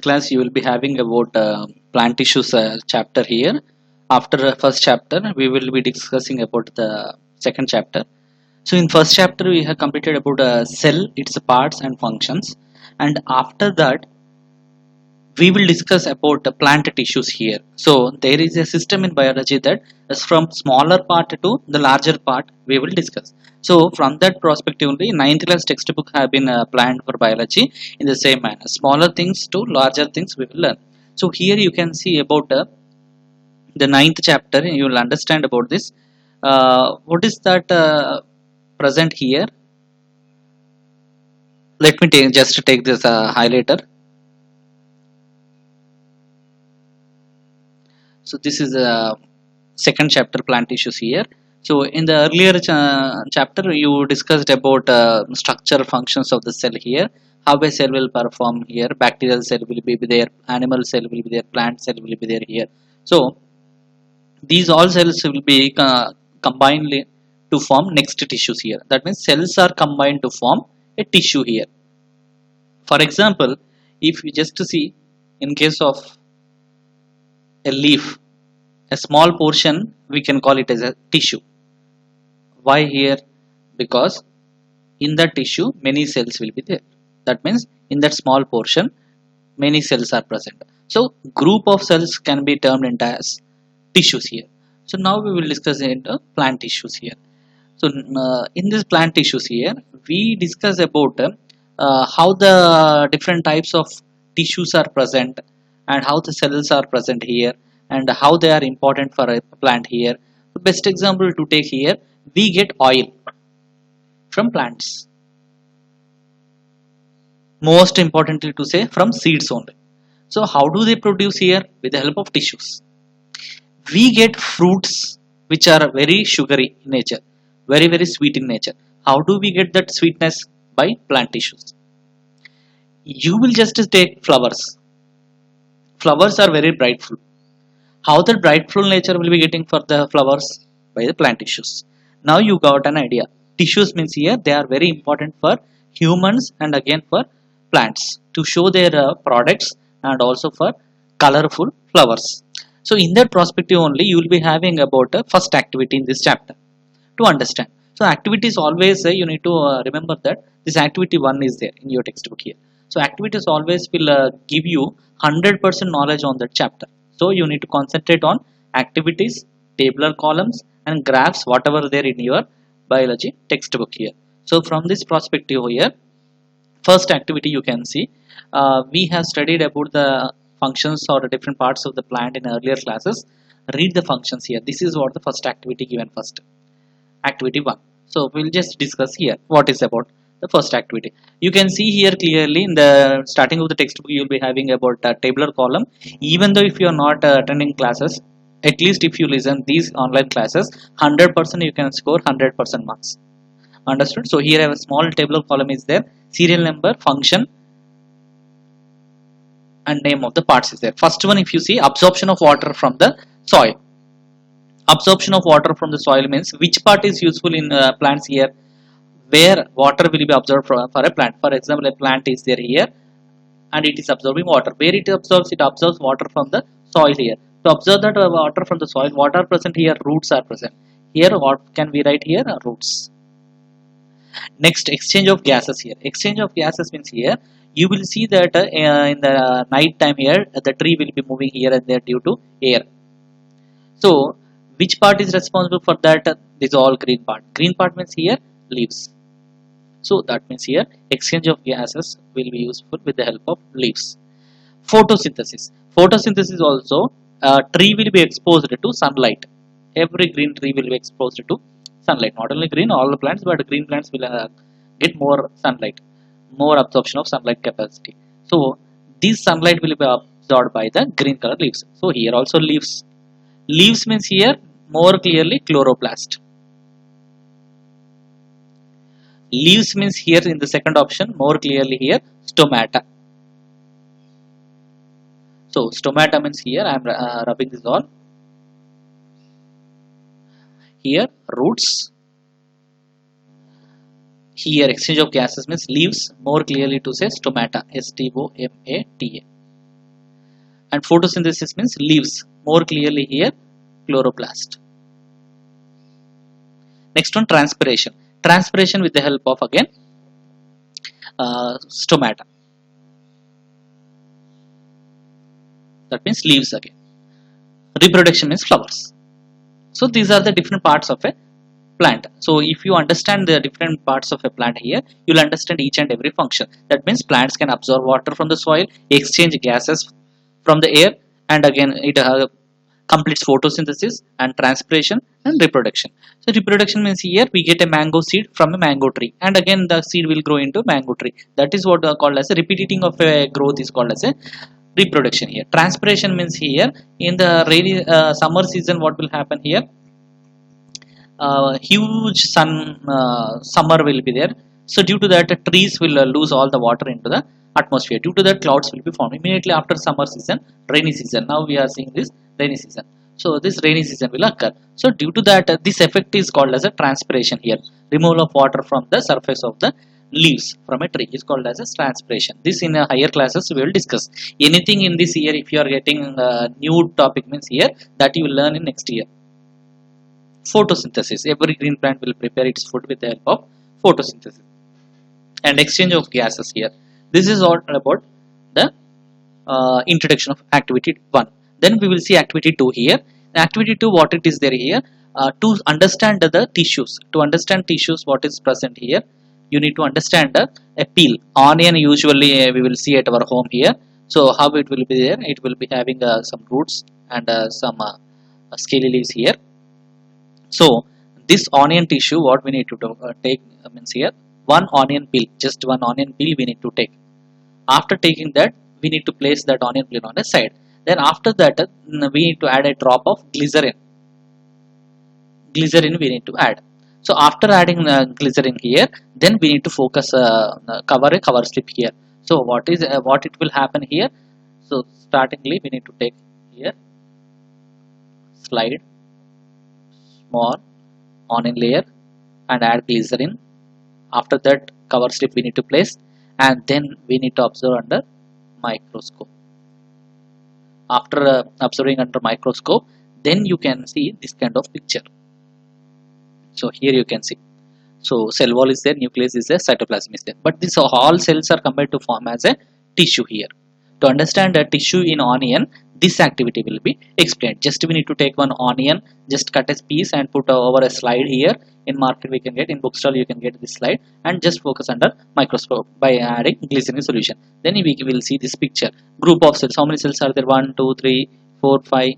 class you will be having about plant tissues chapter here. After first chapter we will be discussing about the second chapter. So in first chapter we have completed about cell, its parts and functions, and after that we will discuss about the plant tissues here. So there is a system in biology that is from smaller part to the larger part we will discuss. So from that perspective only ninth class textbook have been planned for biology in the same manner. Smaller things to larger things we will learn. So here you can see about the ninth chapter. You will understand about this. What is that present here? Let me take this highlighter. So this is a second chapter, plant tissues here. So in the earlier chapter you discussed about structure functions of the cell here, how a cell will perform here, bacterial cell will be there, animal cell will be there, plant cell will be there here. So these all cells will be combined to form next tissues here. That means cells are combined to form a tissue here. For example, if you just see in case of a leaf, a small portion we can call it as a tissue. Why here? Because in that tissue many cells will be there. That means in that small portion many cells are present. So group of cells can be termed into as tissues here. So now we will discuss into plant tissues here. So in this plant tissues here we discuss about how the different types of tissues are present and how the cells are present here and how they are important for a plant here. The best example to take here, we get oil from plants. Most importantly to say, from seeds only. So how do they produce here? With the help of tissues. We get fruits which are very sugary in nature, very sweet in nature. How do we get that sweetness? By plant tissues. You will just take flowers. Flowers are very brightful. How the brightful nature will be getting for the flowers? By the plant tissues. Now you got an idea. Tissues means here they are very important for humans and again for plants to show their products and also for colorful flowers. So in that perspective only you will be having about first activity in this chapter to understand. So activity is always you need to remember that this activity 1 is there in your textbook here. So activities always will give you 100% knowledge on that chapter. So you need to concentrate on activities, tabular columns and graphs whatever there in your biology textbook here. So from this perspective here, first activity you can see we have studied about the functions or the different parts of the plant in earlier classes. Read the functions here. This is what the first activity given first. Activity 1. So we'll just discuss here what is about the first activity. You can see here clearly in the starting of the textbook you will be having about a tabular column. Even though if you are not attending classes, at least if you listen these online classes, 100% you can score 100% marks. Understood? So here I have a small tabular column is there, serial number, function and name of the parts is there. First one, if you see, absorption of water from the soil. Absorption of water from the soil means which part is useful in plants here, where water will be absorbed for a plant. For example, a plant is there here and it is absorbing water. Where it absorbs water from the soil here. To absorb that water from the soil, what are present here? Roots are present. Here what can we write here? Roots. Next, exchange of gases here. Exchange of gases means here you will see that in the night time here the tree will be moving here and there due to air. So which part is responsible for that? This is all green part. Green part means here leaves. So that means here exchange of gases will be useful with the help of leaves. Photosynthesis. Photosynthesis also tree will be exposed to sunlight. Every green tree will be exposed to sunlight. Not only green, all the plants, but green plants will get more sunlight, more absorption of sunlight capacity. So this sunlight will be absorbed by the green color leaves. So here also leaves. Leaves means here more clearly chloroplast. Leaves means here in the second option more clearly here stomata. So stomata means here I am rubbing this all. Here roots. Here exchange of gases means leaves, more clearly to say stomata, S-T-O-M-A-T-A. and photosynthesis means leaves. More clearly here, chloroplast. Next one, transpiration. Transpiration with the help of again stomata. That means leaves again. Reproduction means flowers. So these are the different parts of a plant. So if you understand the different parts of a plant here, you'll understand each and every function. That means plants can absorb water from the soil, exchange gases from the air, and again it completes photosynthesis and transpiration and reproduction. So reproduction means here we get a mango seed from a mango tree, and again the seed will grow into mango tree. That is what called as a repeating of a growth is called as a reproduction here. Transpiration means here in the rainy summer season, what will happen here, huge sun summer will be there. So due to that, trees will lose all the water into the atmosphere. Due to that, clouds will be formed immediately after summer season, rainy season. Now we are seeing this rainy season. So this rainy season will occur. So due to that, this effect is called as a transpiration here. Removal of water from the surface of the leaves from a tree is called as a transpiration. This in higher classes we will discuss. Anything in this year, if you are getting new topic means here, that you will learn in next year. Photosynthesis. Every green plant will prepare its food with the help of photosynthesis and exchange of gases here. This is all about the introduction of activity 1. Then we will see activity 2 here. In activity 2, what it is there here, to understand the tissues. To understand tissues, what is present here, you need to understand a peel. Onion usually we will see at our home here. So how it will be there, it will be having some roots and some scaly leaves here. So this onion tissue, what we need to take means here, one onion peel, just one onion peel we need to take. After taking that, we need to place that onion peel on the side. Then after that, we need to add a drop of glycerin. Glycerin we need to add. So after adding glycerin here, then we need to focus cover a cover slip here. So what it will happen here? So startingly we need to take here, slide small onion layer and add glycerin. After that, cover slip we need to place, and then we need to observe under microscope. After observing under microscope, then you can see this kind of picture. So here you can see, so cell wall is there, nucleus is there, cytoplasm is there, but this all cells are combined to form as a tissue here. To understand a tissue in onion, this activity will be explained. Just we need to take one onion, just cut a piece and put over a slide here. In market we can get, in bookstall you can get this slide, and just focus under microscope by adding glycerin solution. Then we will see this picture. Group of cells. How many cells are there? 1, 2, 3, 4, 5,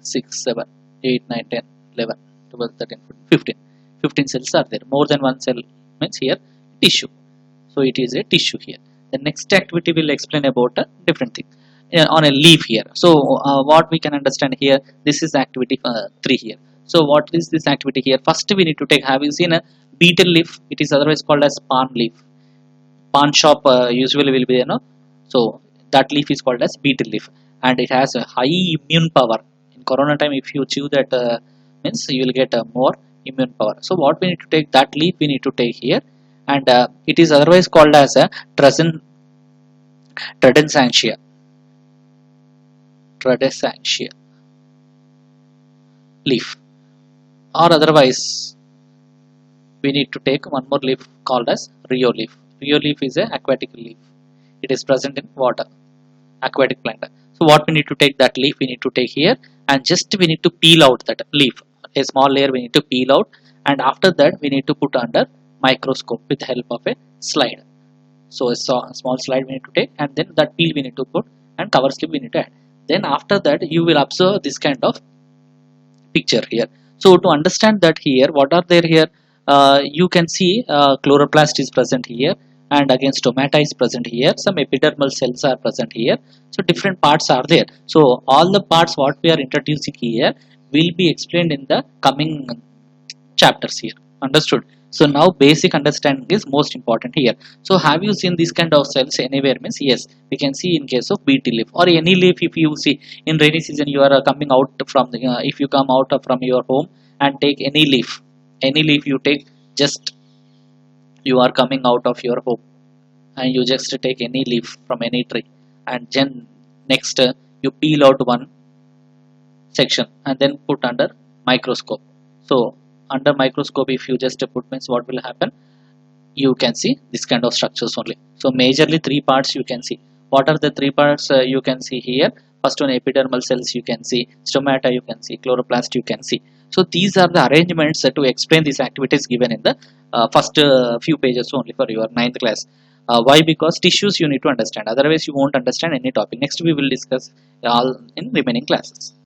6, 7, 8, 9, 10, 11, 12, 13, 14, 15. 15 cells are there. More than one cell means here tissue. So it is a tissue here. The next activity will explain about a different thing on a leaf here. So what we can understand here, this is activity 3 here. So what is this activity here? First we need to take, have you seen a beetle leaf? It is otherwise called as palm leaf. Pawn shop usually will be, so that leaf is called as beetle leaf, and it has a high immune power. In corona time, if you chew that means you will get more immune power. So what we need to take, that leaf we need to take here, and it is otherwise called as a Tradescantia leaf, or otherwise we need to take one more leaf called as Rio leaf. Rio leaf is a aquatic leaf. It is present in water, aquatic plant. So what we need to take, that leaf we need to take here, and just we need to peel out that leaf. A small layer we need to peel out, and after that we need to put under microscope with the help of a slide. So a small slide we need to take, and then that peel we need to put, and cover slip we need to add. Then after that you will observe this kind of picture here. So to understand that here, what are there here, you can see chloroplast is present here, and again stomata is present here, some epidermal cells are present here. So different parts are there. So all the parts what we are introducing here will be explained in the coming chapters here. Understood? So now basic understanding is most important here. So have you seen this kind of cells anywhere? Means yes, we can see in case of beetle leaf or any leaf. If you see in rainy season, you are coming out from the, if you come out from your home and take any leaf you take, just you are coming out of your home, and you just take any leaf from any tree, and then next you peel out one section and then put under microscope. So under microscope, if you just put means, what will happen, you can see this kind of structures only. So majorly three parts you can see. What are the three parts you can see here? First one, epidermal cells you can see, stomata you can see, chloroplast you can see. So these are the arrangements to explain these activities given in the first few pages only for your ninth class. Why? Because tissues you need to understand, otherwise you won't understand any topic. Next we will discuss all in remaining classes.